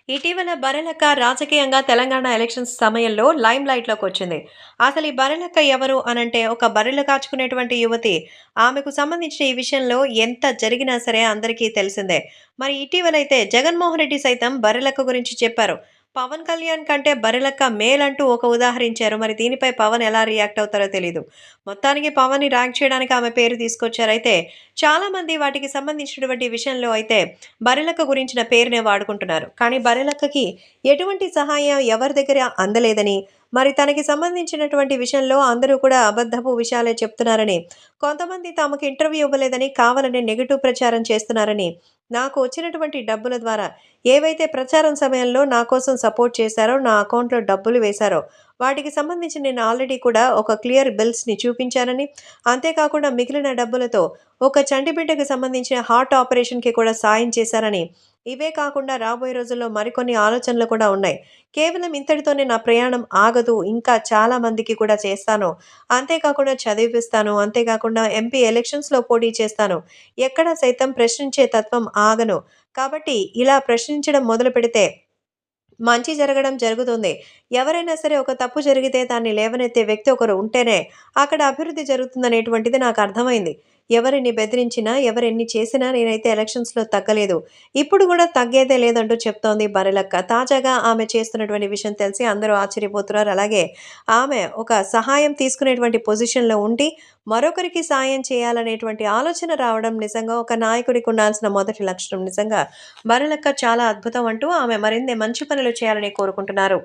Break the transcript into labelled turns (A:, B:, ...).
A: ఇటీవల బరెలక్క రాజకీయంగా తెలంగాణ ఎలక్షన్స్ సమయంలో లైమ్ లైట్‌లోకి వచ్చింది. అసలు ఈ బరెలక్క ఎవరు అనంటే ఒక బర్రెలు కాచుకునేటువంటి యువతి. ఆమెకు సంబంధించిన ఈ విషయంలో ఎంత జరిగినా సరే అందరికీ తెలిసిందే. మరి ఇటీవలైతే జగన్మోహన్ రెడ్డి సైతం బర్రెలక్క గురించి చెప్పారు. పవన్ కళ్యాణ్ కంటే బర్రెలక్క మేలంటూ ఒక ఉదాహరించారు. మరి దీనిపై పవన్ ఎలా రియాక్ట్ అవుతారో తెలీదు. మొత్తానికి పవన్‌ని ర్యాంక్ చేయడానికి ఆమె పేరు తీసుకొచ్చారు. అయితే చాలామంది వాటికి సంబంధించినటువంటి విషయంలో అయితే బర్రెలక్క గురించిన పేరునే వాడుకుంటున్నారు. కానీ బర్రెలక్కకి ఎటువంటి సహాయం ఎవరి దగ్గర అందలేదని, మరి తనకి సంబంధించినటువంటి విషయంలో అందరూ కూడా అబద్ధపు విషయాలే చెప్తున్నారని, కొంతమంది తమకు ఇంటర్వ్యూ ఇవ్వలేదని కావాలని నెగెటివ్ ప్రచారం చేస్తున్నారని, నాకు వచ్చినటువంటి డబ్బుల ద్వారా ఏవైతే ప్రచారం సమయంలో నా కోసం సపోర్ట్ చేశారో, నా అకౌంట్‌లో డబ్బులు వేశారో, వాటికి సంబంధించి నేను ఆల్రెడీ కూడా ఒక క్లియర్ బిల్స్‌ని చూపించానని, అంతేకాకుండా మిగిలిన డబ్బులతో ఒక చంటిబిడ్డకు సంబంధించిన హార్ట్ ఆపరేషన్‌కి కూడా సాయం చేశారని, ఇవే కాకుండా రాబోయే రోజుల్లో మరికొన్ని ఆలోచనలు కూడా ఉన్నాయి. కేవలం ఇంతటితోనే నా ప్రయాణం ఆగదు. ఇంకా చాలా మందికి కూడా చేస్తాను. అంతేకాకుండా చదివిపిస్తాను. అంతేకాకుండా ఎంపీ ఎలక్షన్స్‌లో పోటీ చేస్తాను. ఎక్కడ సైతం ప్రశ్నించే తత్వం ఆగను. కాబట్టి ఇలా ప్రశ్నించడం మొదలుపెడితే మంచి జరగడం జరుగుతుంది. ఎవరైనా సరే ఒక తప్పు జరిగితే దాన్ని లేవనెత్తే వ్యక్తి ఒకరు ఉంటేనే అక్కడ అభివృద్ధి జరుగుతుందనేటువంటిది నాకు అర్థమైంది. ఎవరిని బెదిరించినా, ఎవరెన్ని చేసినా నేనైతే ఎలక్షన్స్‌లో తగ్గలేదు. ఇప్పుడు గూడా తగ్గేదే లేదంటూ చెప్తోంది బర్రెలక్క. తాజాగా ఆమె చేస్తున్నటువంటి విషయం తెలిసి అందరూ ఆశ్చర్యపోతున్నారు. అలాగే ఆమె ఒక సహాయం తీసుకునేటువంటి పొజిషన్‌లో ఉండి, మరొకరికి సాయం చేయాలనేటువంటి ఆలోచన రావడం నిజంగా ఒక నాయకుడికి ఉండాల్సిన మొదటి లక్షణం. నిజంగా బర్రెలక్క చాలా అద్భుతం అంటూ ఆమె మరిన్ని మంచి పనులు చేయాలని కోరుకుంటున్నారు.